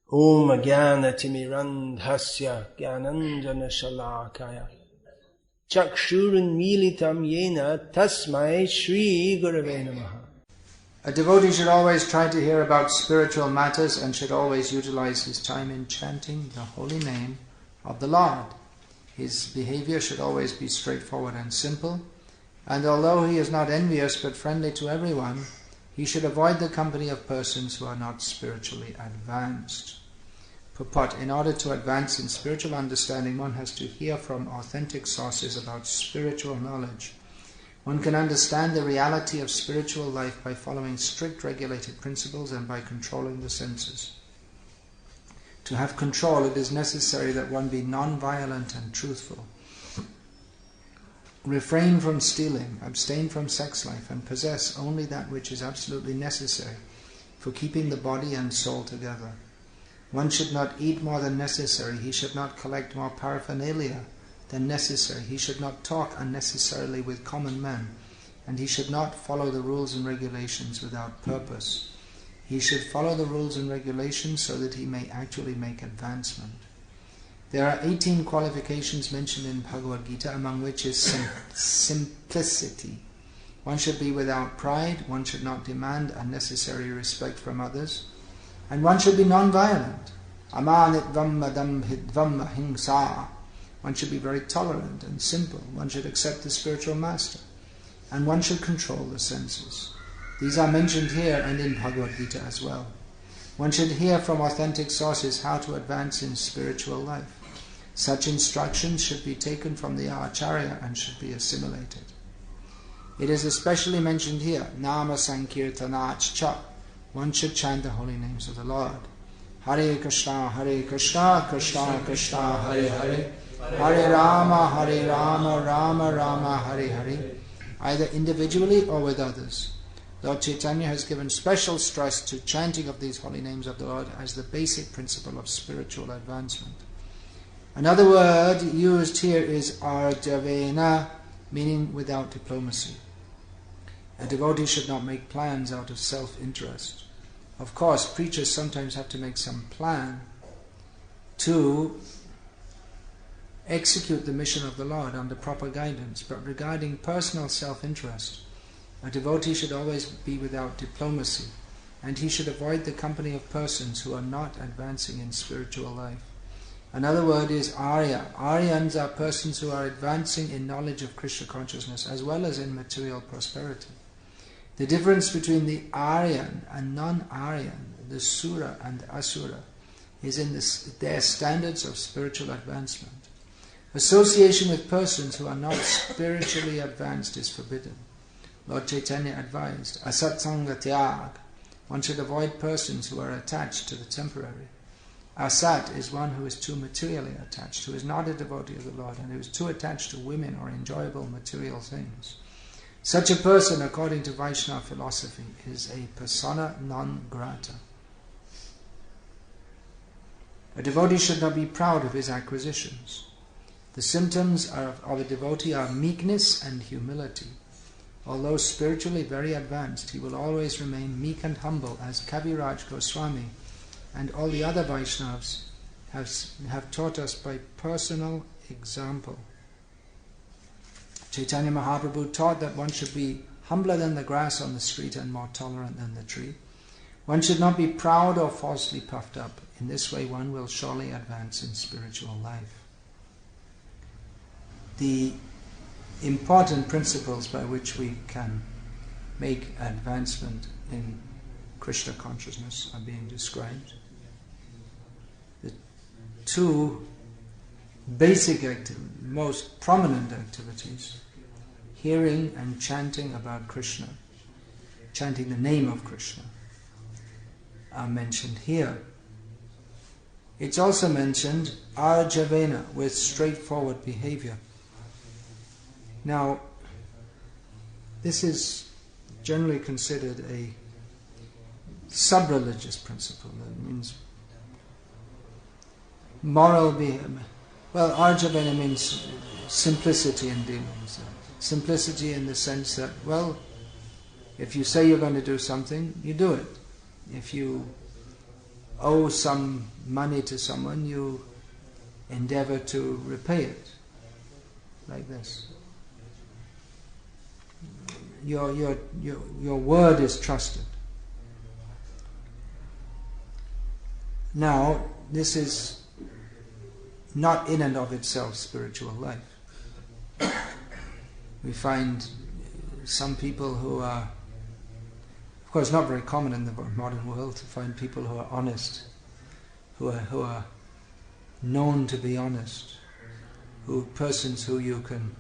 Om Jnanatimmirandhasya Jnananjana Shalakaya Chakshurunmilitam Yena Tasmai Shri Gurave Namaha. A devotee should always try to hear about spiritual matters and should always utilize his time in chanting the holy name of the Lord. His behavior should always be straightforward and simple, and although he is not envious but friendly to everyone, he should avoid the company of persons who are not spiritually advanced. Purport: in order to advance in spiritual understanding, one has to hear from authentic sources about spiritual knowledge. One can understand the reality of spiritual life by following strict regulated principles and by controlling the senses. To have control, it is necessary that one be non-violent and truthful. Refrain from stealing, abstain from sex life, and possess only that which is absolutely necessary for keeping the body and soul together. One should not eat more than necessary. He should not collect more paraphernalia than necessary. He should not talk unnecessarily with common men. And he should not follow the rules and regulations without purpose. He should follow the rules and regulations so that he may actually make advancement. There are 18 qualifications mentioned in Bhagavad-gita, among which is simplicity. One should be without pride. One should not demand unnecessary respect from others. And one should be non-violent. Amanitvam madambhidvam ahimsa. One should be very tolerant and simple. One should accept the spiritual master. And one should control the senses. These are mentioned here and in Bhagavad-gita as well. One should hear from authentic sources how to advance in spiritual life. Such instructions should be taken from the Acharya and should be assimilated. It is especially mentioned here, Nama Sankirtanach Cha. One should chant the holy names of the Lord. Hare Krishna, Krishna Krishna, Hare Hare, Hare Rama, Rama Rama, Hare Hare, either individually or with others. Lord Chaitanya has given special stress to chanting of these holy names of the Lord as the basic principle of spiritual advancement. Another word used here is arjavena, meaning without diplomacy. A devotee should not make plans out of self-interest. Of course, preachers sometimes have to make some plan to execute the mission of the Lord under proper guidance, but regarding personal self-interest, a devotee should always be without diplomacy, and he should avoid the company of persons who are not advancing in spiritual life. Another word is Arya. Aryans are persons who are advancing in knowledge of Krishna consciousness as well as in material prosperity. The difference between the Aryan and non-Aryan, the Sura and the Asura, is in their standards of spiritual advancement. Association with persons who are not spiritually advanced is forbidden. Lord Chaitanya advised, asatsanga tyag. One should avoid persons who are attached to the temporary. Asat is one who is too materially attached, who is not a devotee of the Lord, and who is too attached to women or enjoyable material things. Such a person, according to Vaishnava philosophy, is a persona non grata. A devotee should not be proud of his acquisitions. The symptoms of a devotee are meekness and humility. Although spiritually very advanced, he will always remain meek and humble, as Kaviraj Goswami and all the other Vaishnavas have taught us by personal example. Chaitanya Mahaprabhu taught that one should be humbler than the grass on the street and more tolerant than the tree. One should not be proud or falsely puffed up. In this way one will surely advance in spiritual life. The important principles by which we can make advancement in Krishna consciousness are being described. The two basic most prominent activities, hearing and chanting about Krishna, chanting the name of Krishna, are mentioned here. It's also mentioned arjavena, with straightforward behavior. Now, this is generally considered a sub-religious principle. That means moral behavior. Well, arjavena means simplicity in dealings. Simplicity in the sense that, well, if you say you're going to do something, you do it. If you owe some money to someone, you endeavor to repay it. Like this. Your word is trusted. Now, this is not in and of itself spiritual life. We find some people who are, of course, not very common in the modern world to find people who are honest, who are known to be honest, persons who you can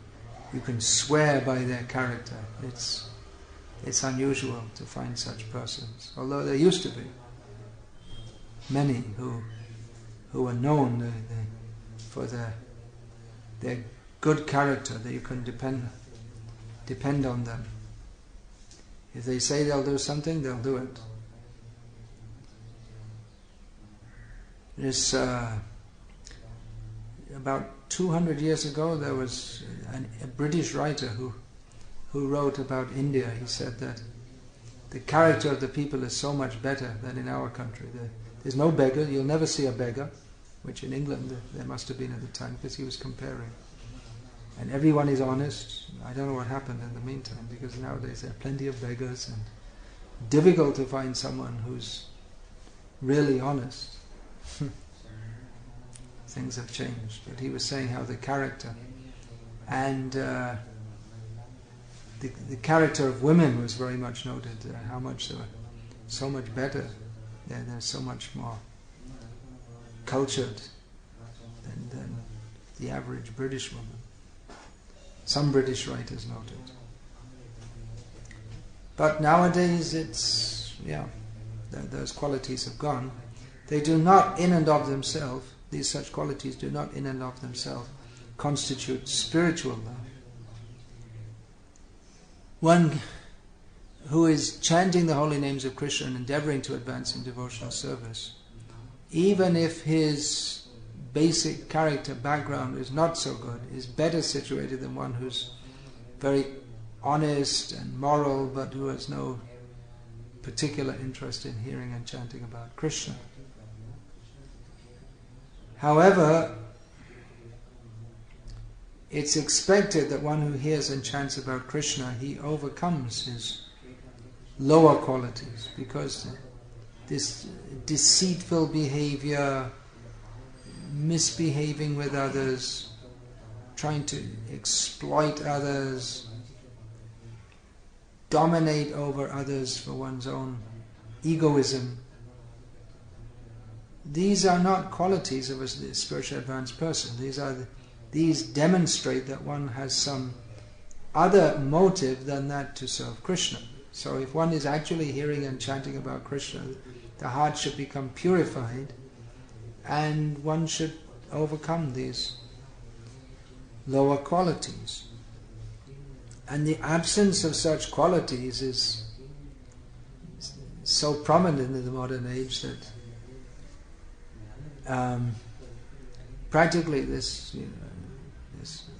swear by their character. It's unusual to find such persons, although there used to be many who were known for their good character, that you can depend on them. If they say they'll do something, they'll do it. There's about 200 years ago, there was a British writer who wrote about India. He said that the character of the people is so much better than in our country. There's no beggar, you'll never see a beggar, which in England there must have been at the time, because he was comparing. And everyone is honest. I don't know what happened in the meantime, because nowadays there are plenty of beggars and difficult to find someone who's really honest. Things have changed. But he was saying how the character and the character of women was very much noted, how much they were so much better. They're so much more cultured than the average British woman. Some British writers noted. But nowadays those qualities have gone. They do not in and of themselves, such qualities do not in and of themselves constitute spiritual life. One who is chanting the holy names of Krishna and endeavoring to advance in devotional service, even if his basic character background is not so good, is better situated than one who's very honest and moral, but who has no particular interest in hearing and chanting about Krishna. However, it's expected that one who hears and chants about Krishna, he overcomes his lower qualities, because this deceitful behavior, misbehaving with others, trying to exploit others, dominate over others for one's own egoism, these are not qualities of a spiritually advanced person. These demonstrate that one has some other motive than that to serve Krishna. So if one is actually hearing and chanting about Krishna, the heart should become purified, and one should overcome these lower qualities. And the absence of such qualities is so prominent in the modern age that practically this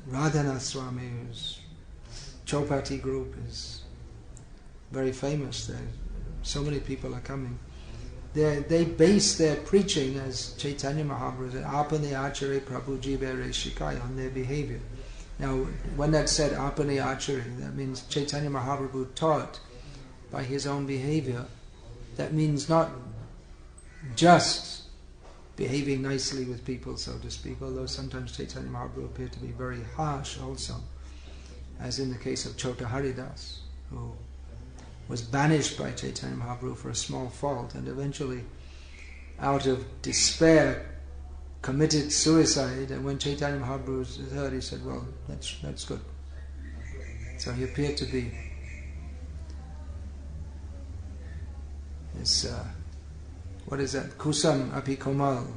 Radhanath Swami, whose Chopati group is very famous. So many people are coming. They base their preaching, as Chaitanya Mahaprabhu said, Apane Acharya Prabhuji Bere Shikai, on their behavior. Now, when that's said, Apane Acharya, that means Chaitanya Mahaprabhu taught by his own behavior. That means not just behaving nicely with people, so to speak, although sometimes Chaitanya Mahaprabhu appeared to be very harsh also, as in the case of Chota Haridas, who was banished by Chaitanya Mahaprabhu for a small fault, and eventually, out of despair, committed suicide. And when Chaitanya Mahaprabhu heard, he said, well, that's good. So he appeared to be this, what is that? Kusam api komal,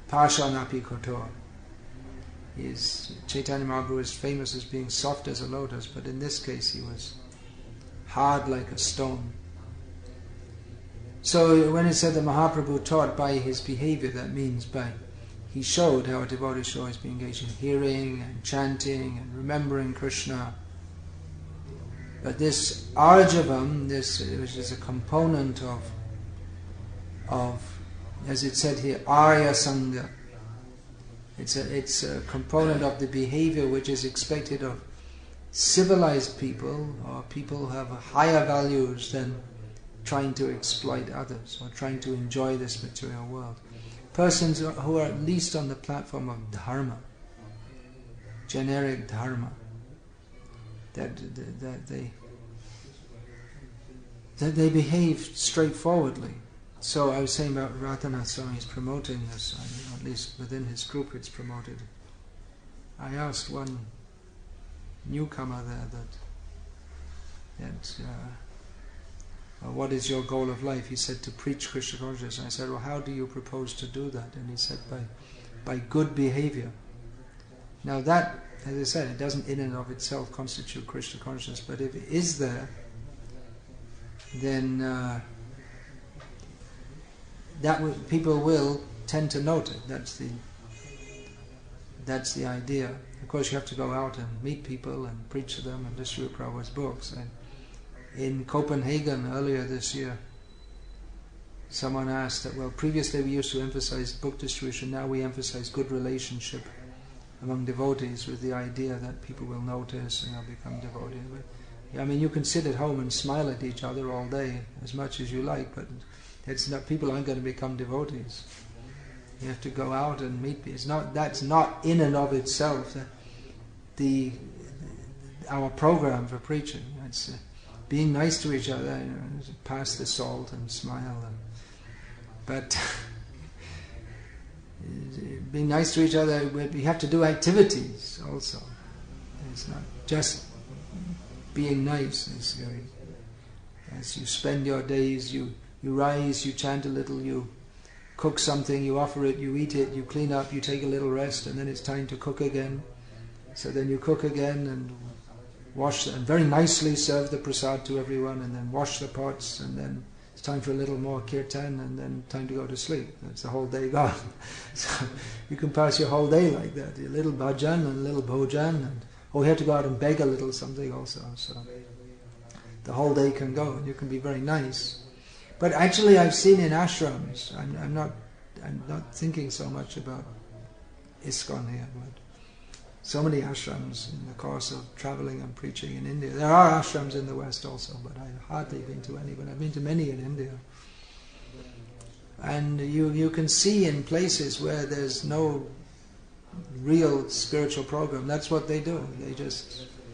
pashan api kotor. Chaitanya Mahaprabhu is famous as being soft as a lotus, but in this case he was hard like a stone. So when it said that Mahaprabhu taught by his behavior, that means he showed how a devotee should always be engaged in hearing and chanting and remembering Krishna. But this arjavam, which is a component of as it said here, Arya Sangha. It's a component of the behavior which is expected of civilized people, or people who have higher values than trying to exploit others or trying to enjoy this material world. Persons who are at least on the platform of dharma, generic dharma, that they behave straightforwardly. So I was saying about Ratana Swami is promoting this, at least within his group it's promoted. I asked one newcomer there what is your goal of life? He said, to preach Krishna consciousness. I said, well, how do you propose to do that? And he said, by good behavior. Now that, as I said, it doesn't in and of itself constitute Krishna consciousness, but if it is there, then people will tend to note it. That's the idea. Of course, you have to go out and meet people and preach to them and distribute Prabhupada's books. And in Copenhagen earlier this year, someone asked that, well, previously we used to emphasize book distribution, now we emphasize good relationship among devotees, with the idea that people will notice and they'll become devotees. But, I mean, you can sit at home and smile at each other all day as much as you like, but it's not, people aren't going to become devotees. You have to go out and meet people. That's not in and of itself our program for preaching. It's being nice to each other, pass the salt and smile. But being nice to each other, we have to do activities also. It's not just being nice. As you spend your days, you rise, you chant a little, you cook something, you offer it, you eat it, you clean up, you take a little rest, and then it's time to cook again. So then you cook again and wash and very nicely serve the prasad to everyone, and then wash the pots, and then it's time for a little more kirtan, and then time to go to sleep. That's the whole day gone. So you can pass your whole day like that, a little bhajan and a little bhojan, and you have to go out and beg a little something also. So the whole day can go, and you can be very nice. But actually, I've seen in ashrams. I'm not thinking so much about ISKCON here, but so many ashrams in the course of traveling and preaching in India. There are ashrams in the West also, but I've hardly been to any, but I've been to many in India. And you can see in places where there's no real spiritual program, that's what they do.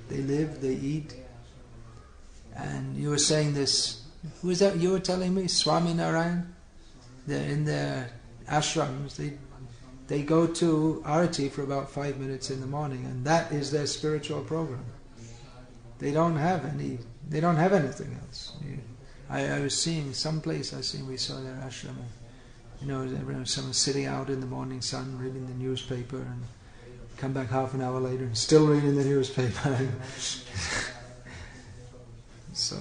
They live, they eat. And you were saying this, who is that you were telling me? Swami Narayan? They're in their ashrams, they go to Arati for about 5 minutes in the morning, and that is their spiritual program. They don't have anything else. I was seeing someplace, we saw their ashram, someone sitting out in the morning sun reading the newspaper, and come back half an hour later and still reading the newspaper. So,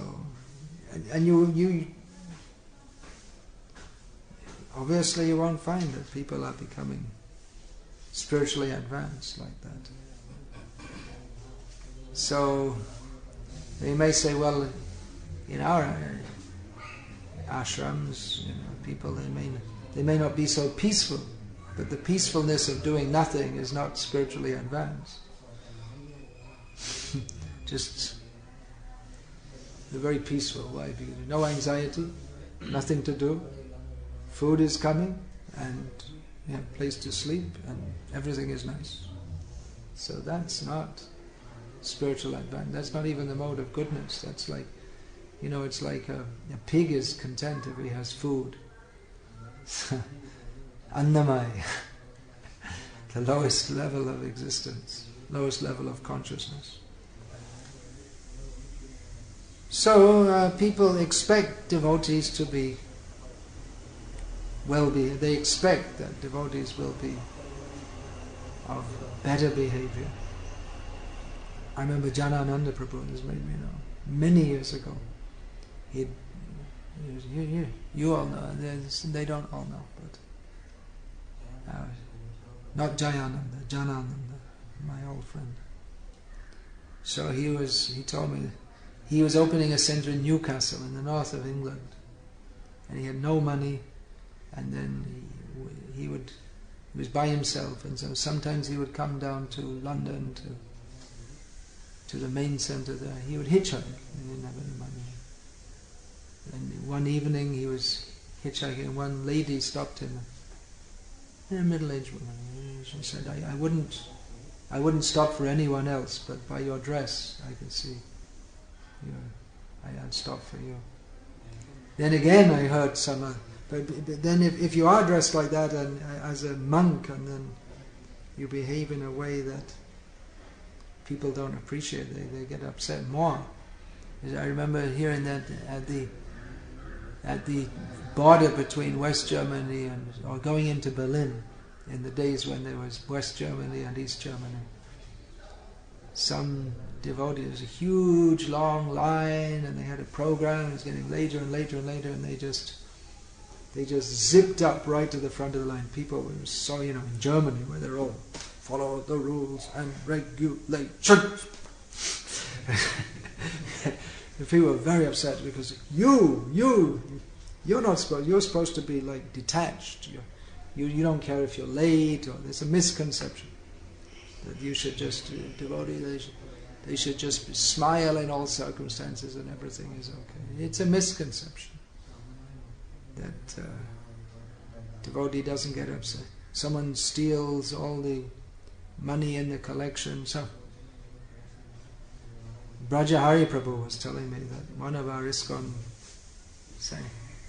and you obviously you won't find that people are becoming spiritually advanced like that. So they may say, well, in our ashrams, people they may not be so peaceful, but the peacefulness of doing nothing is not spiritually advanced. Just a very peaceful life. No anxiety, nothing to do. Food is coming, and you have a place to sleep, and everything is nice. So that's not spiritual advance. That's not even the mode of goodness. That's like, it's like a pig is content if he has food. Annamai, the lowest level of existence, lowest level of consciousness. So people expect devotees to be well-behaved. They expect that devotees will be of better behavior. I remember Janananda Prabhu, this made me know, many years ago. You all know, they don't all know, but not Jayananda, Janananda, my old friend. So he told me he was opening a centre in Newcastle in the north of England, and he had no money, and then he was by himself, and so sometimes he would come down to London to the main centre there. He would hitchhike. He didn't have any money. And one evening he was hitchhiking, and one lady stopped him. A middle-aged woman. She said, "I wouldn't stop for anyone else, but by your dress, I could see. I'd stop for you." Then again, I heard some. But then, if you are dressed like that and as a monk, and then you behave in a way that people don't appreciate, they get upset more. I remember hearing that at the border between West Germany or going into Berlin, in the days when there was West Germany and East Germany, some devotees, a huge long line, and they had a program. It was getting later and later and later, and they just zipped up right to the front of the line. People saw, in Germany, where they're all follow the rules and regulations. The people were very upset because you're not supposed. You're supposed to be like detached. You don't care if you're late, or there's a misconception that you should just devotees. They should just smile in all circumstances and everything is okay. It's a misconception that devotee doesn't get upset. Someone steals all the money in the collection. So Brajahari Prabhu was telling me that one of our ISKCON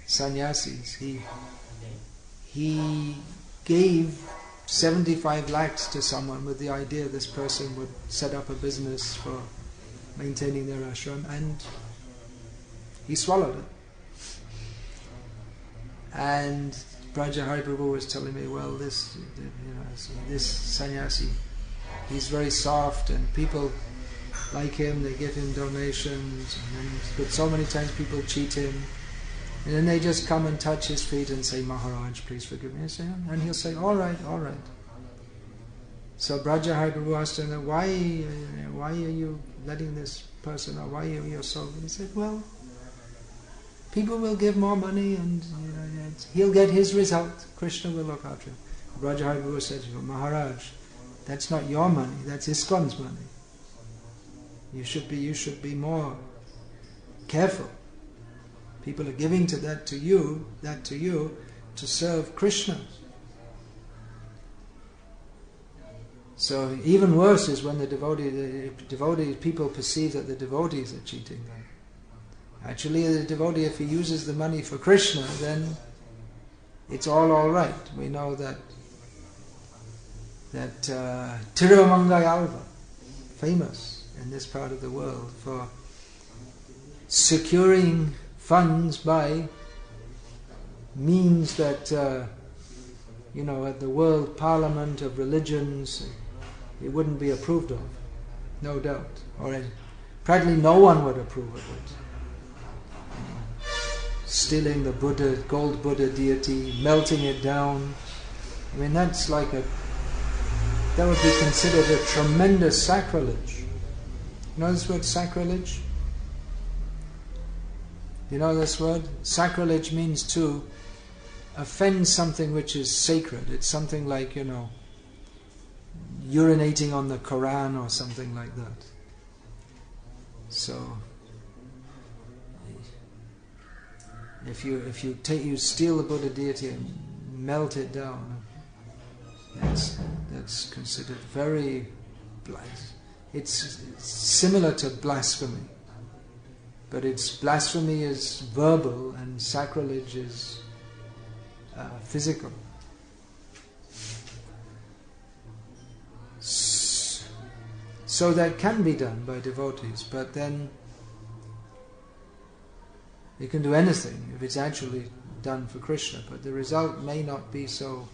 sannyasis, he gave 75 lakhs to someone with the idea this person would set up a business for maintaining their ashram, and he swallowed it. And Brajahari Prabhu was telling me, well, this sannyasi, he's very soft, and people like him, they give him donations, but so many times people cheat him, and then they just come and touch his feet and say, "Maharaj, please forgive me." And he'll say, all right. So Brajahari Prabhu asked him, why are you letting this person, or why are you so? He said, well, people will give more money, and he'll get his result. Krishna will look after him. Brajahari Prabhu said to him, "Maharaj, that's not your money, that's ISKCON's money. You should be more careful. People are giving that to you to serve Krishna." So even worse is when the devotees, people perceive that the devotees are cheating them. Actually, the devotee, if he uses the money for Krishna, then it's all right. We know that Tirumangayalva, famous in this part of the world for securing funds by means that at the World Parliament of Religions it wouldn't be approved of, no doubt, or practically no one would approve of it. Stealing the Buddha, gold Buddha deity, melting it down. I mean, that would be considered a tremendous sacrilege. You know this word, sacrilege? You know this word? Sacrilege means to offend something which is sacred. It's something like, urinating on the Quran or something like that. So, if you steal the Buddha deity and melt it down, that's considered very it's similar to blasphemy, but blasphemy is verbal and sacrilege is physical. So that can be done by devotees, but then you can do anything if it's actually done for Krishna, but the result may not be so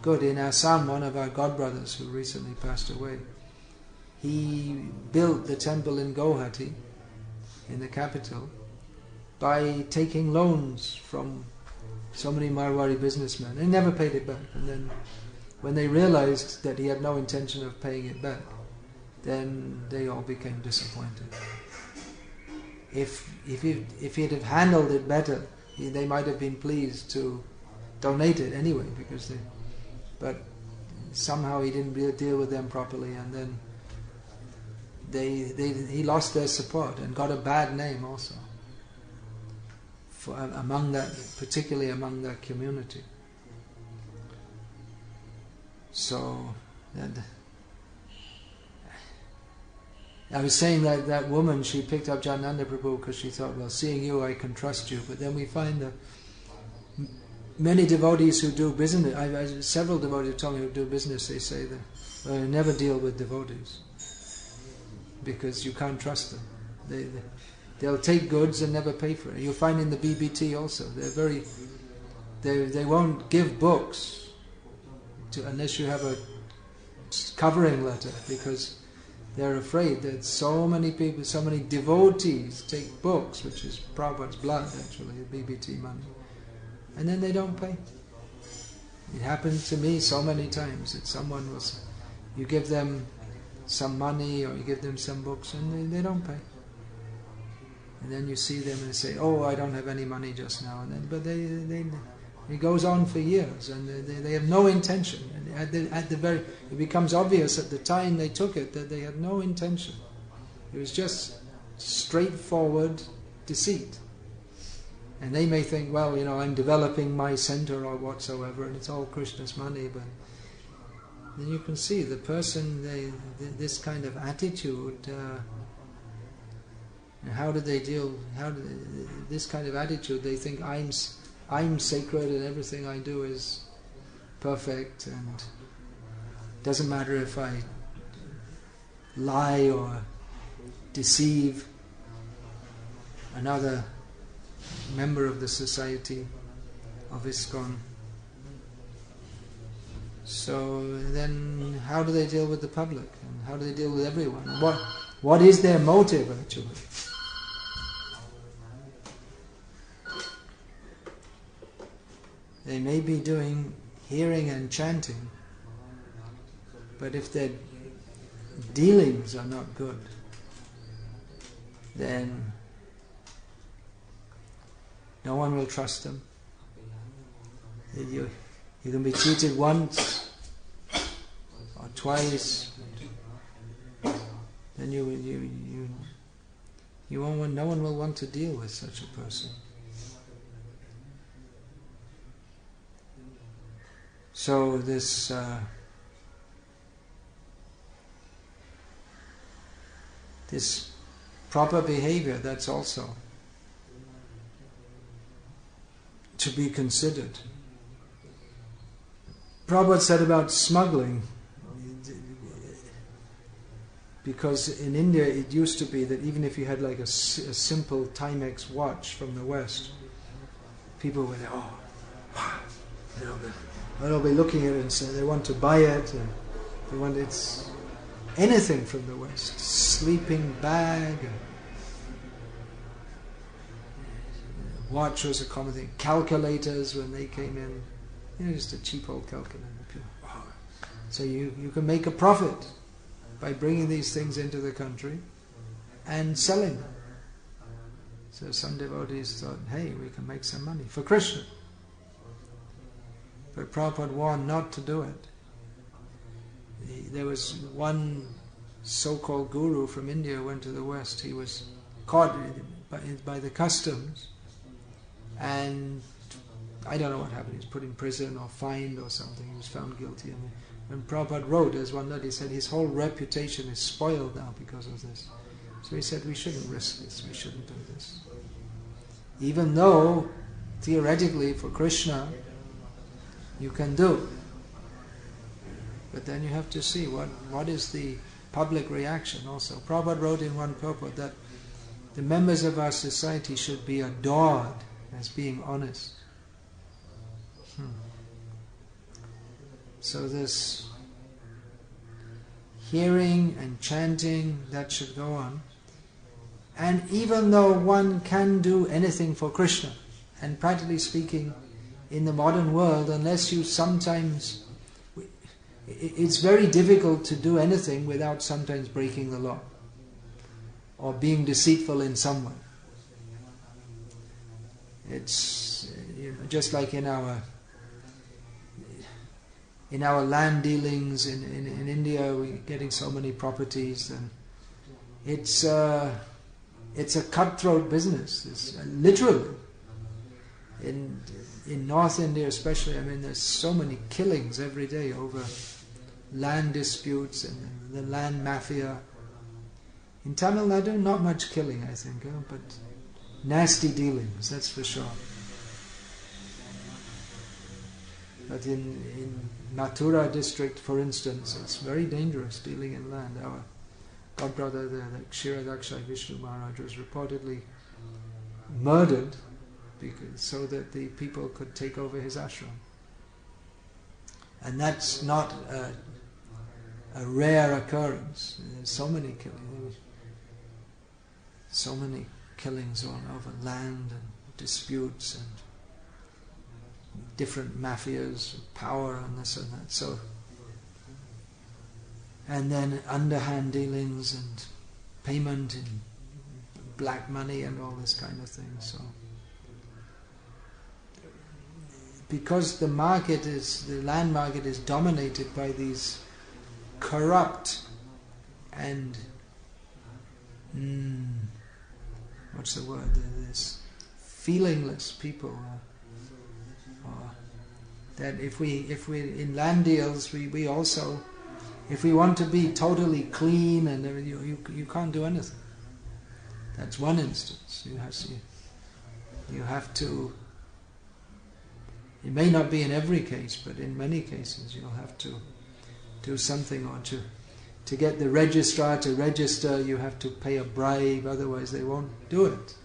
good. In Assam, one of our godbrothers who recently passed away, he built the temple in Guwahati, in the capital, by taking loans from so many Marwari businessmen. He never paid it back, and then when they realized that he had no intention of paying it back, then they all became disappointed. If he'd have handled it better, they might have been pleased to donate it anyway, because but somehow he didn't deal with them properly, and then he lost their support and got a bad name also, particularly among that community. So I was saying that woman, she picked up Jananda Prabhu because she thought, well, seeing you, I can trust you. But then we find that many devotees who do business, several devotees told me who do business, they say that, well, you never deal with devotees because you can't trust them. They'll take goods and never pay for it. You'll find in the BBT also, they won't give books unless you have a covering letter, because they're afraid that so many people, so many devotees take books, which is Prabhupada's blood actually, BBT money, and then they don't pay. It happened to me so many times that you give them some money or you give them some books and they don't pay. And then you see them and say, oh, I don't have any money just now. And then, but it goes on for years, and they have no intention. And it becomes obvious at the time they took it that they had no intention. It was just straightforward deceit. And they may think, well, I'm developing my center or whatsoever, and it's all Krishna's money. But then you can see the person, this kind of attitude. How do they deal? This kind of attitude? They think I'm sacred and everything I do is perfect, and doesn't matter if I lie or deceive another member of the society of ISKCON. So then how do they deal with the public? And how do they deal with everyone? What is their motive actually? They may be doing hearing and chanting, but if their dealings are not good, then no one will trust them. You can be cheated once or twice, then you won't. No one will want to deal with such a person. So this proper behavior, that's also to be considered. Prabhupada said about smuggling, because in India it used to be that even if you had like a simple Timex watch from the West, people would, they'll be looking at it and say they want to buy it, and they want it's anything from the West, sleeping bag, watch was a common thing, calculators when they came in, just a cheap old calculator. So you can make a profit by bringing these things into the country and selling them. So some devotees thought, hey, we can make some money for Krishna. But Prabhupada warned not to do it. There was one so-called guru from India who went to the West. He was caught by the customs, and I don't know what happened. He was put in prison or fined or something. He was found guilty. And Prabhupada wrote, as one note, he said his whole reputation is spoiled now because of this. So he said we shouldn't risk this, we shouldn't do this. Even though, theoretically, for Krishna, you can do. But then you have to see what is the public reaction also. Prabhupada wrote in one purport that the members of our society should be adored as being honest. So this hearing and chanting, that should go on. And even though one can do anything for Krishna, and practically speaking, in the modern world, unless you sometimes... It's very difficult to do anything without sometimes breaking the law or being deceitful in some way. It's just like in our in our land dealings in India, we're getting so many properties, and it's a cutthroat business. It's, literally, in North India especially, I mean, there's so many killings every day over land disputes and the land mafia. In Tamil Nadu, not much killing, I think, but nasty dealings, that's for sure. But in Mathura district, for instance, it's very dangerous dealing in land. Our godbrother there, the Kshiradakshai Vishnu Maharaj, was reportedly murdered so that the people could take over his ashram. And that's not a rare occurrence. There's so many killings all over land and disputes and different mafias, power and this and that. So, and then underhand dealings and payment in black money and all this kind of thing. So, because the land market is dominated by these corrupt and what's the word? This feelingless people. That if we in land deals, we also, if we want to be totally clean and you can't do anything. That's one instance. You have to. It may not be in every case, but in many cases you'll have to do something, or to get the registrar to register, you have to pay a bribe. Otherwise, they won't do it.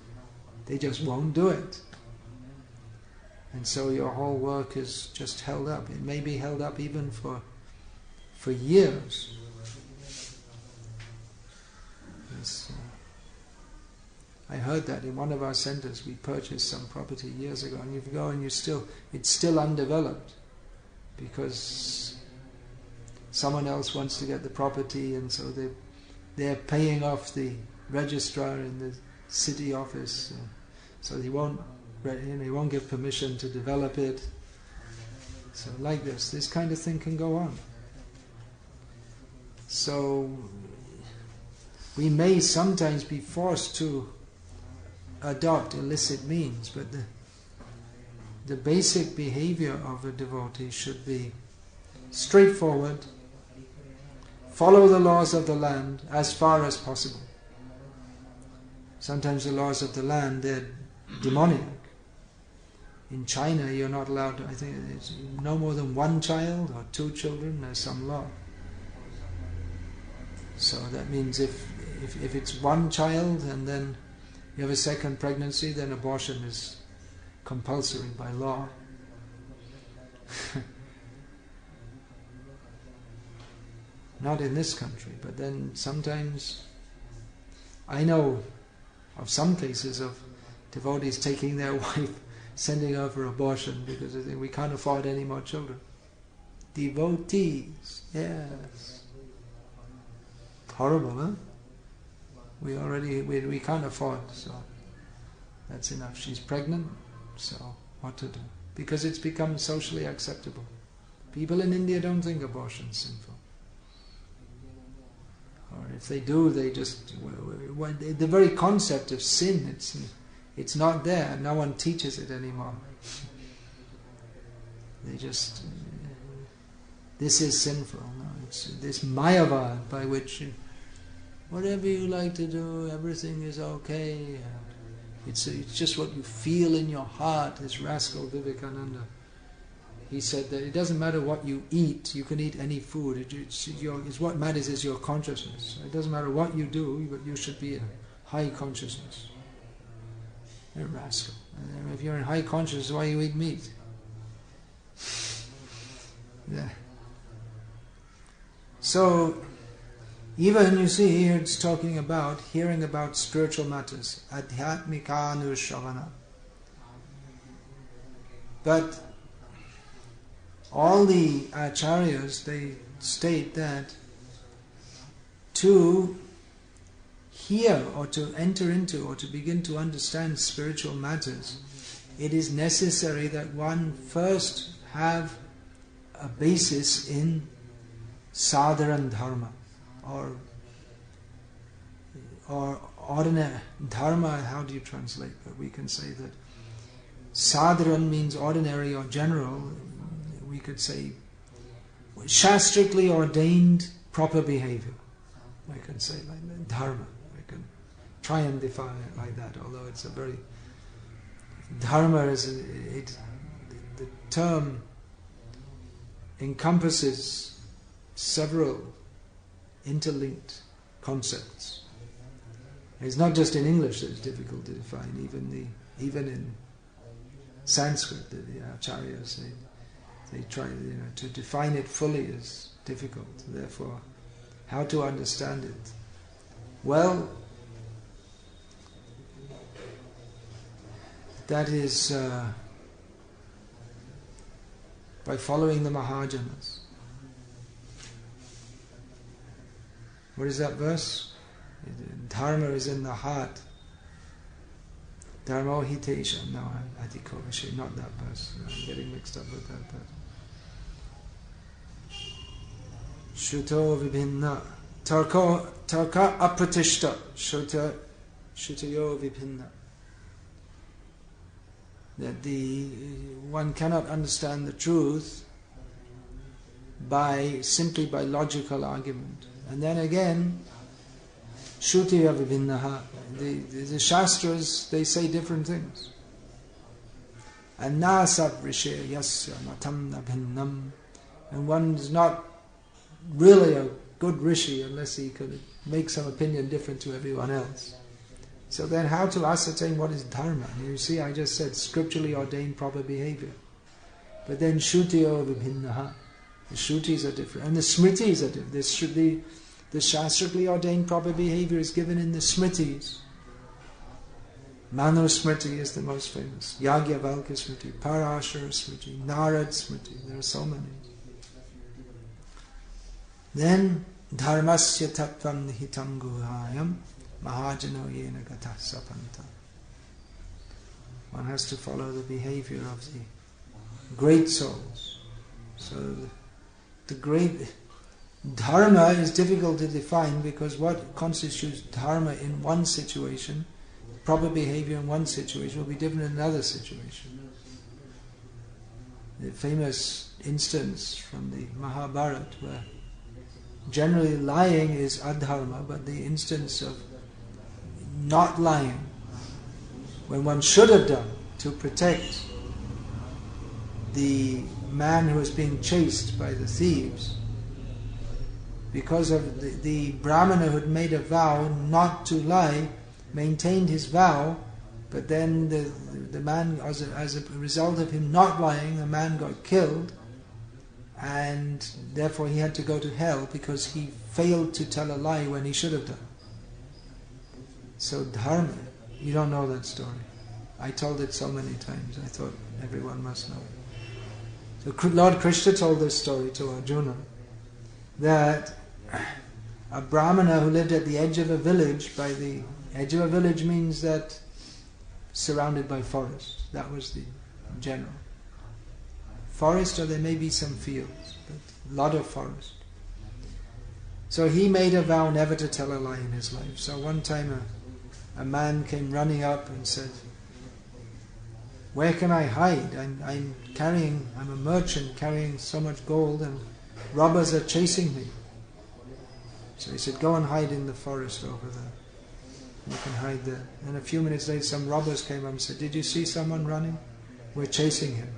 They just won't do it. And so your whole work is just held up. It may be held up even for years. I heard that in one of our centers. We purchased some property years ago, and you go and it's still undeveloped because someone else wants to get the property, and so they're paying off the registrar in the city office, so he won't give permission to develop it. So like this kind of thing can go on. So we may sometimes be forced to adopt illicit means, but the basic behavior of a devotee should be straightforward, follow the laws of the land as far as possible. Sometimes the laws of the land, they're demoniac. In China, you're not allowed to, I think it's no more than one child or 2 children, there's some law. So that means if it's one child and then you have a second pregnancy, then abortion is compulsory by law. Not in this country, but then sometimes I know of some cases of devotees taking their wife, sending her for abortion because they think we can't afford any more children. Devotees, yes. Horrible, huh? We can't afford, so that's enough. She's pregnant, so what to do? Because it's become socially acceptable. People in India don't think abortion is sinful. Or if they do, they just... the very concept of sin, it's not there. No one teaches it anymore. They just... this is sinful. No, it's this mayavad by which whatever you like to do, everything is okay. It's just what you feel in your heart. This rascal Vivekananda, he said that it doesn't matter what you eat. You can eat any food. It's what matters is your consciousness. It doesn't matter what you do, but you should be in high consciousness. You're a rascal. And if you're in high consciousness, why you eat meat? Yeah. So, even you see here it's talking about hearing about spiritual matters, adhyatmika anushravana. But all the acharyas, they state that to hear or to enter into or to begin to understand spiritual matters, it is necessary that one first have a basis in sadharan dharma, or ordinary dharma. How do you translate? But we can say that sadharan means ordinary or general. We could say shastrically ordained proper behavior. I can say like that. Dharma. I can try and define it like that, although it's a very... Dharma is... the term encompasses several interlinked concepts. It's not just in English that it's difficult to define, even in Sanskrit, the acharyas, they try to define it fully is difficult. Therefore, how to understand it? Well, that is by following the Mahajanas. What is that verse? Dharma is in the heart. Dharma hitesha. No, Adhikovashi, not that verse. I'm getting mixed up with that. Shuto vibhinna. Tarka apratishta. Shutayo vibhinna. That one cannot understand the truth simply by logical argument. And then again, Shutiya vibhinnaha. The Shastras, they say different things. And nasat rishe yasya matam nabhinnam. And one is not really a good rishi unless he could make some opinion different to everyone else. So then how to ascertain what is dharma? You see, I just said scripturally ordained proper behavior. But then Shutiya vibhinnaha. The Shrutis are different. And the Smritis are different. The shastrically ordained proper behavior is given in the Smritis. Manu Smriti is the most famous. Yagyavalkya Smriti, Parashara Smriti, Narad Smriti. There are so many. Then, Dharmasya Tattvam Nihitam Guhayam Mahajano Yena Gatah Sapanta. One has to follow the behavior of the great souls. So the great... Dharma is difficult to define because what constitutes dharma in one situation, proper behavior in one situation, will be different in another situation. The famous instance from the Mahabharata where generally lying is adharma, but the instance of not lying when one should have done to protect the man who was being chased by the thieves, because of the Brahmana who had made a vow not to lie, maintained his vow, but then the man, as a result of him not lying, the man got killed, and therefore he had to go to hell because he failed to tell a lie when he should have done. So dharma, you don't know that story. I told it so many times, I thought everyone must know it. So Lord Krishna told this story to Arjuna, that a Brahmana who lived at the edge of a village, by the edge of a village means that surrounded by forest. That was the general. Forest, or there may be some fields, but a lot of forest. So he made a vow never to tell a lie in his life. So one time a man came running up and said, "Where can I hide? I'm a merchant carrying so much gold and robbers are chasing me." So he said, "Go and hide in the forest over there. You can hide there." And a few minutes later some robbers came up and said, "Did you see someone running? We're chasing him.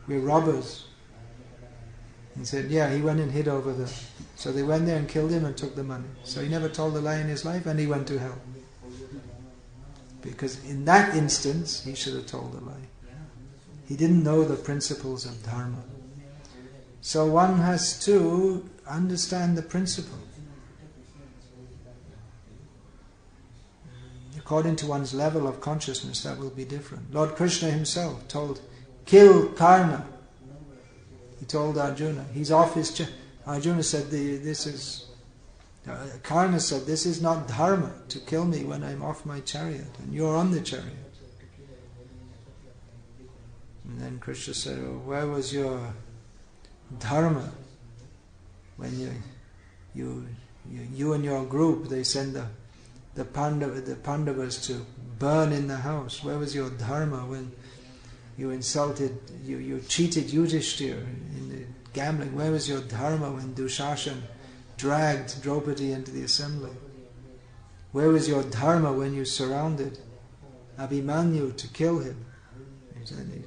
We're robbers." He said, "Yeah, he went and hid over there." So they went there and killed him and took the money. So he never told a lie in his life and he went to hell. Because in that instance, he should have told a lie. He didn't know the principles of dharma. So one has to understand the principle. According to one's level of consciousness, that will be different. Lord Krishna himself told, "Kill Karna." He told Arjuna. He's off his... Arjuna said, Karna said, "This is not dharma, to kill me when I'm off my chariot, and you're on the chariot." And then Krishna said, "Oh, where was your dharma. When you and your group, they send the Pandavas to burn in the house. Where was your dharma when you insulted, you cheated Yudhishthira in the gambling? Where was your dharma when Dushashan dragged Draupadi into the assembly? Where was your dharma when you surrounded Abhimanyu to kill him? He said he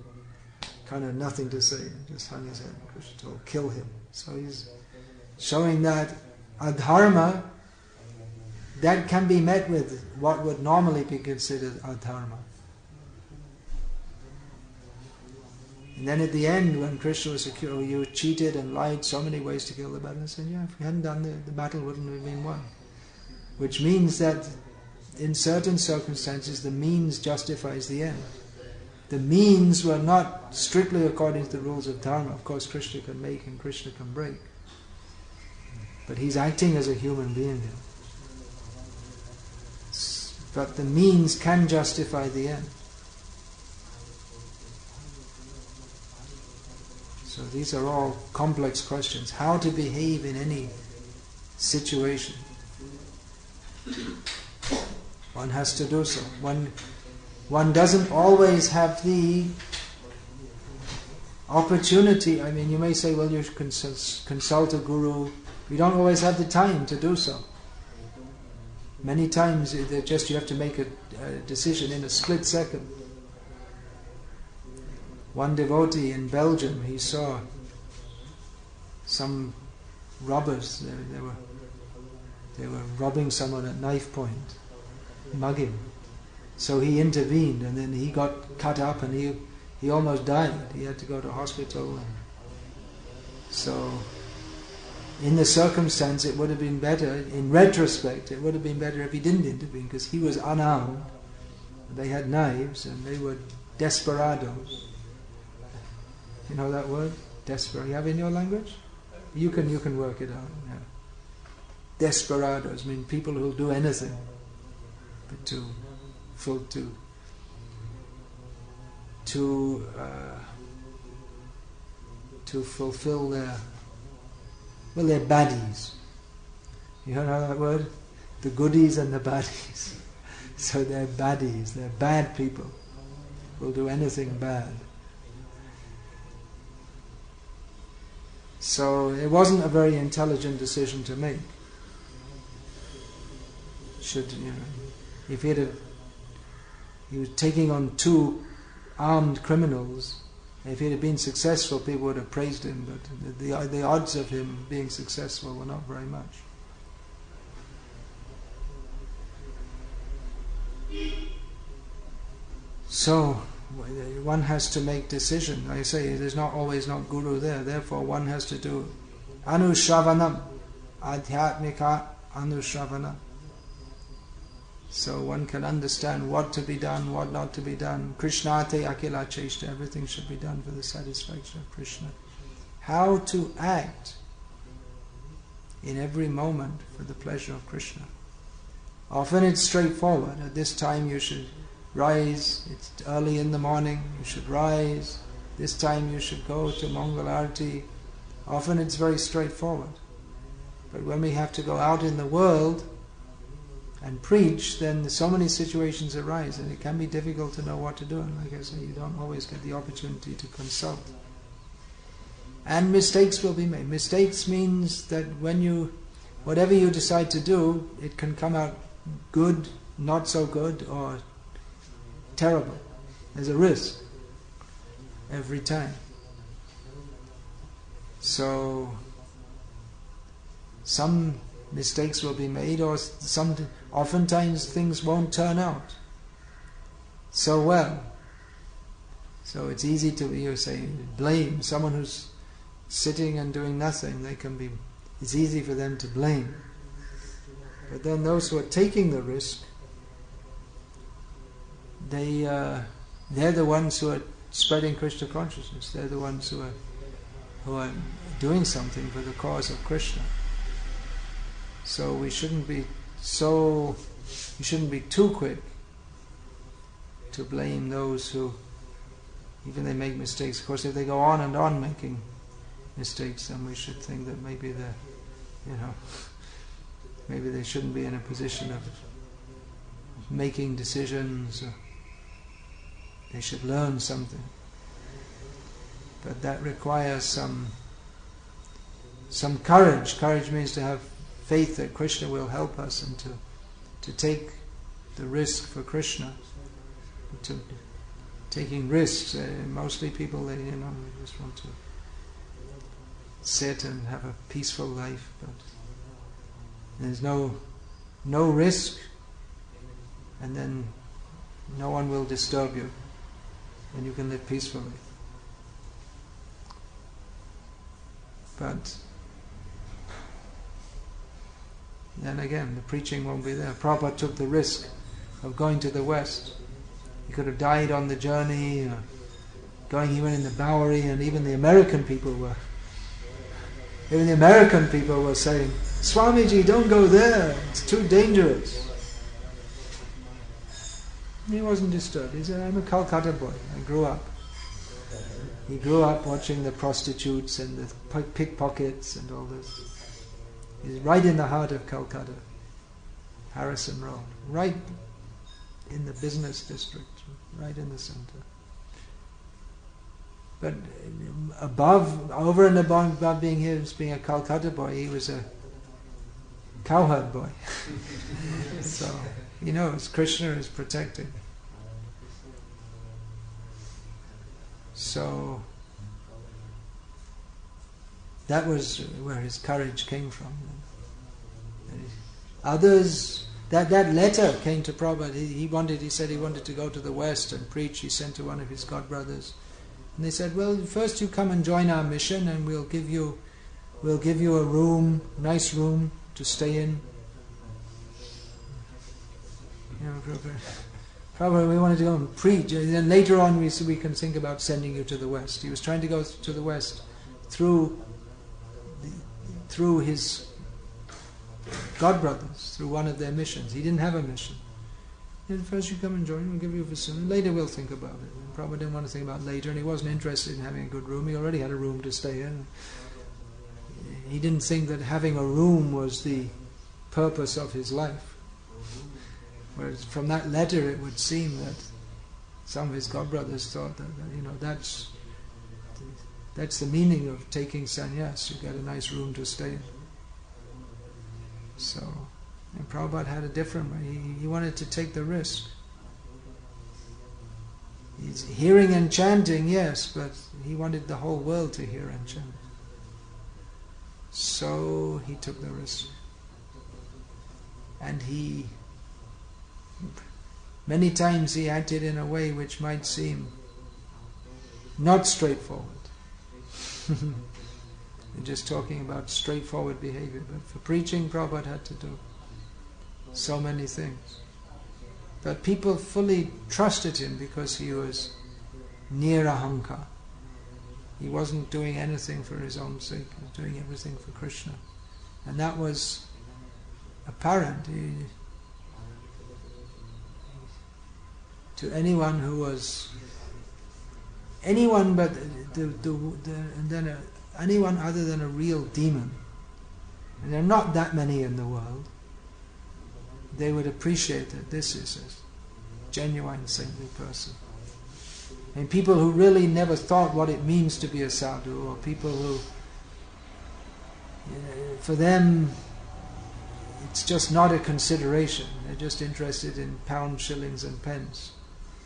kind of nothing to say, just hung his head. Krishna told, kill him. So he's showing that adharma, that can be met with what would normally be considered adharma. And then at the end, when Krishna was accused, oh, you cheated and lied so many ways to kill the battle, he said, yeah, if we hadn't done the battle wouldn't have been won. Which means that in certain circumstances the means justifies the end. The means were not strictly according to the rules of dharma. Of course, Krishna can make and Krishna can break. But he's acting as a human being here. But the means can justify the end. So these are all complex questions. How to behave in any situation. One has to do so. One doesn't always have the opportunity. I mean, you may say, well, you should consult a guru. We don't always have the time to do so. Many times you have to make a decision in a split second. One devotee in Belgium, he saw some robbers. They were robbing someone at knife point, mugging. So he intervened, and then he got cut up, and he almost died. He had to go to hospital. And so, in the circumstance, it would have been better. In retrospect, it would have been better if he didn't intervene, because he was unarmed. They had knives, and they were desperados. You know that word? Desperado. You have it in your language? You can work it out. Yeah. Desperados mean people who'll do anything but to fulfill their baddies. You know that word? The goodies and the baddies. So they're baddies. They're bad people. Will do anything bad. So it wasn't a very intelligent decision to make. If he was taking on 2 armed criminals, if he had been successful, people would have praised him, but the odds of him being successful were not very much. So one has to make decision. Like I say, there's not always not guru there, therefore one has to do anushravanam, adhyatmika anushravana. So one can understand what to be done, what not to be done. Krishnate akila cheshta, everything should be done for the satisfaction of Krishna. How to act in every moment for the pleasure of Krishna. Often it's straightforward. At this time you should rise, it's early in the morning, you should rise. This time you should go to Mangal Arati. Often it's very straightforward. But when we have to go out in the world and preach, then so many situations arise and it can be difficult to know what to do. And like I say, you don't always get the opportunity to consult. And mistakes will be made. Mistakes means that whatever you decide to do, it can come out good, not so good, or terrible. There's a risk every time. So some mistakes will be made, or oftentimes things won't turn out so well. So it's easy to blame someone who's sitting and doing nothing. It's easy for them to blame. But then those who are taking the risk, they're the ones who are spreading Krishna consciousness. They're the ones who are doing something for the cause of Krishna. So we shouldn't be too quick to blame those who, even they make mistakes. Of course, if they go on and on making mistakes, then we should think that maybe maybe they shouldn't be in a position of making decisions. Or they should learn something. But that requires some courage. Courage means to have faith that Krishna will help us, and to take the risk for Krishna. Taking risks. Mostly people, they just want to sit and have a peaceful life, but there's no risk, and then no one will disturb you, and you can live peacefully. But then again, the preaching won't be there. Prabhupada took the risk of going to the West. He could have died on the journey, he went in the Bowery, and even the American people were saying, Swamiji, don't go there, it's too dangerous. He wasn't disturbed. He said, I'm a Calcutta boy, I grew up. He grew up watching the prostitutes and the pickpockets and all this. He's right in the heart of Calcutta, Harrison Road, right in the business district, right in the center. But over and above being a Calcutta boy, he was a cowherd boy. So he knows Krishna is protecting. So that was where his courage came from. Others, that letter came to Prabhupada. He said he wanted to go to the West and preach. He sent to one of his godbrothers, and they said, "Well, first you come and join our mission, and we'll give you a room, nice room to stay in." Prabhupada, we wanted to go and preach, and then later on we can think about sending you to the West. He was trying to go to the West through his godbrothers, through one of their missions. He didn't have a mission. He said, first you come and join, we'll give you a facility, later we'll think about it. And Prabhupada didn't want to think about later, and he wasn't interested in having a good room. He already had a room to stay in. He didn't think that having a room was the purpose of his life. Whereas from that letter it would seem that some of his godbrothers thought that that's the meaning of taking sannyas. You get a nice room to stay in. So, and Prabhupada had a different way. He wanted to take the risk. He's hearing and chanting, yes, but he wanted the whole world to hear and chant. So he took the risk. And many times he acted in a way which might seem not straightforward. We're just talking about straightforward behavior, but for preaching, Prabhupada had to do so many things. But people fully trusted him because he was nirahankar. He wasn't doing anything for his own sake, he was doing everything for Krishna. And that was apparent to anyone who was anyone but anyone other than a real demon, and there are not that many in the world, they would appreciate that this is a genuine saintly person. And people who really never thought what it means to be a sadhu, or people who, for them, it's just not a consideration. They're just interested in pounds, shillings and pence.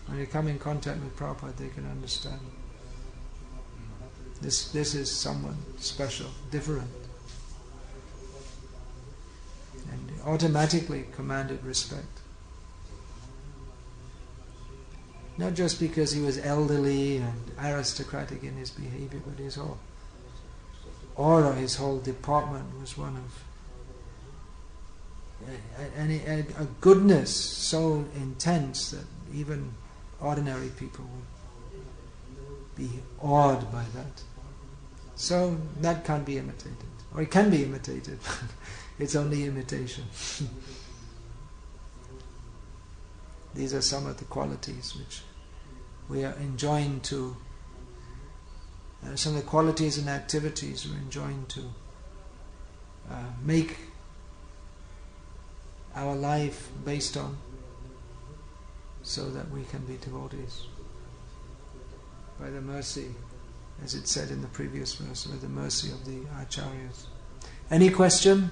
When they come in contact with Prabhupada, they can understand. This is someone special, different. And automatically commanded respect. Not just because he was elderly and aristocratic in his behavior, but his whole aura, his whole deportment was one of a goodness so intense that even ordinary people would be awed by that. So that can't be imitated. Or it can be imitated, but it's only imitation. These are some of the qualities which we are enjoined to some of the qualities and activities we're enjoined to make our life based on, so that we can be devotees by the mercy, as it said in the previous verse, by the mercy of the acharyas. Any question?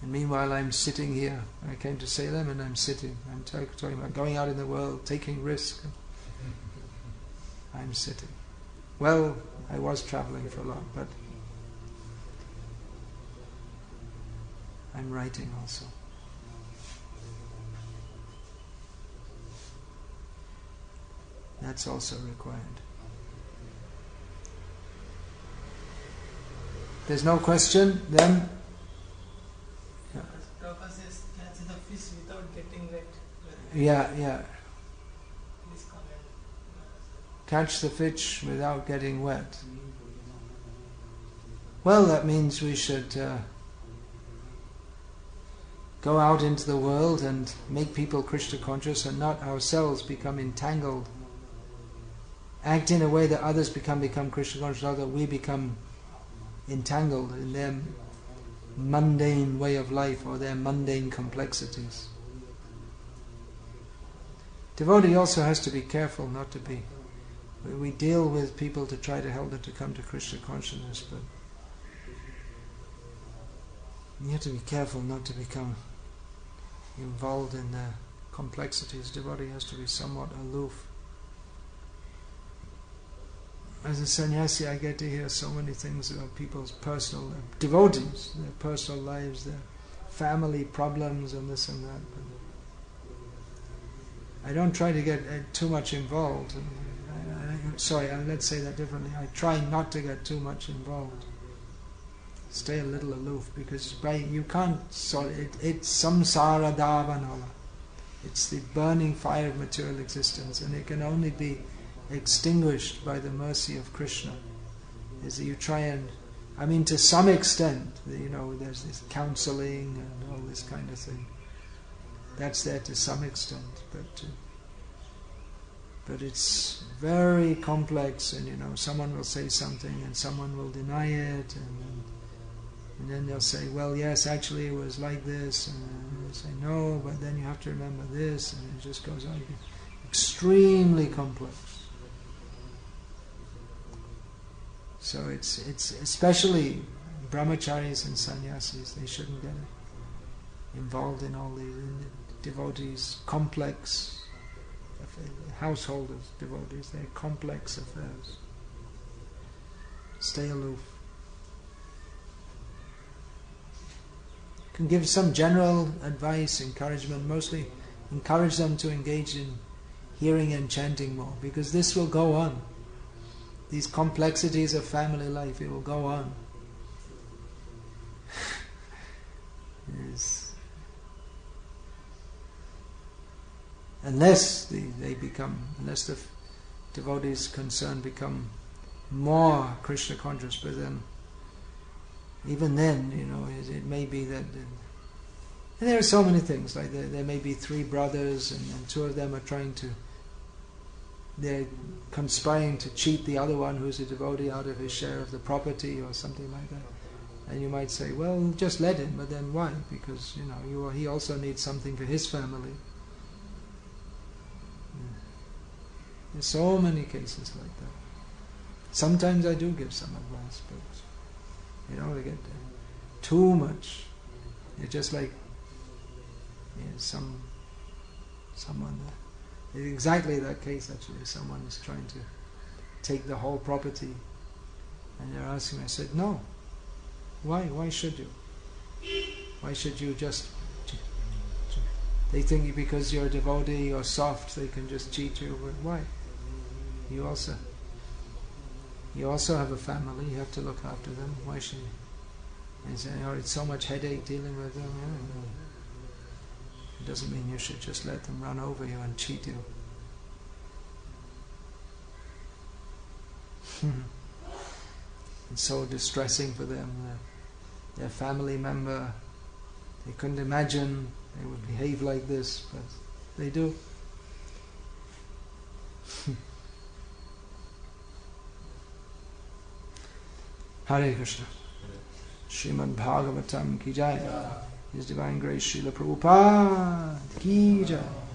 And meanwhile I'm sitting here. I came to Salem and I'm sitting. I'm talking about going out in the world, taking risk. I'm sitting. Well, I was traveling for a lot, but I'm writing also. That's also required. There's no question, then? Prabhupada says, catch the fish without getting wet. Yeah. Please comment. Catch the fish without getting wet. Well, that means we should go out into the world and make people Krishna conscious and not ourselves become entangled. Act in a way that others become Krishna conscious, not that we become entangled in their mundane way of life or their mundane complexities. Devotee also has to be careful not to be. We deal with people to try to help them to come to Krishna consciousness, but you have to be careful not to become involved in their complexities. Devotee has to be somewhat aloof. As a sannyasi, I get to hear so many things about people's personal devotees, their personal lives, their family problems and this and that. But I don't try to get too much involved. Let's say that differently. I try not to get too much involved. Stay a little aloof, because you can't it's samsara davanala. It's the burning fire of material existence, and it can only be extinguished by the mercy of Krishna. Is that you try and, to some extent, there's this counseling and all this kind of thing. That's there to some extent, but it's very complex, and someone will say something and someone will deny it, and then they'll say, well, yes, actually it was like this, and they'll say, no, but then you have to remember this, and it just goes on. Extremely complex. So it's especially brahmacharis and sannyasis, they shouldn't get involved in all these devotees' complex affairs. Householders, devotees, they're complex affairs. Stay aloof. Can give some general advice, encouragement, mostly encourage them to engage in hearing and chanting more, because this will go on. These complexities of family life, it will go on. Yes. Unless the devotees concerned become more Krishna conscious, but then, even then, it may be that. And there are so many things, like there may be 3 brothers, and 2 of them are they're conspiring to cheat the other one who's a devotee out of his share of the property or something like that. And you might say, well, just let him, but then why? Because, he also needs something for his family. There's so many cases like that. Sometimes I do give some advice, but, they get too much. It's just like someone... Exactly that case, actually. Someone is trying to take the whole property, and they're asking me. I said, no. Why? Why should you? Why should you just... They think because you're a devotee, you're soft, they can just cheat you. But why? You also have a family, you have to look after them. Why should you? And say, it's so much headache dealing with them. It doesn't mean you should just let them run over you and cheat you. It's so distressing for them. Their family member, they couldn't imagine they would behave like this, but They do. Hare Krishna. Srimad Bhagavatam ki jai. His Divine Grace Srila Prabhupada ki jai.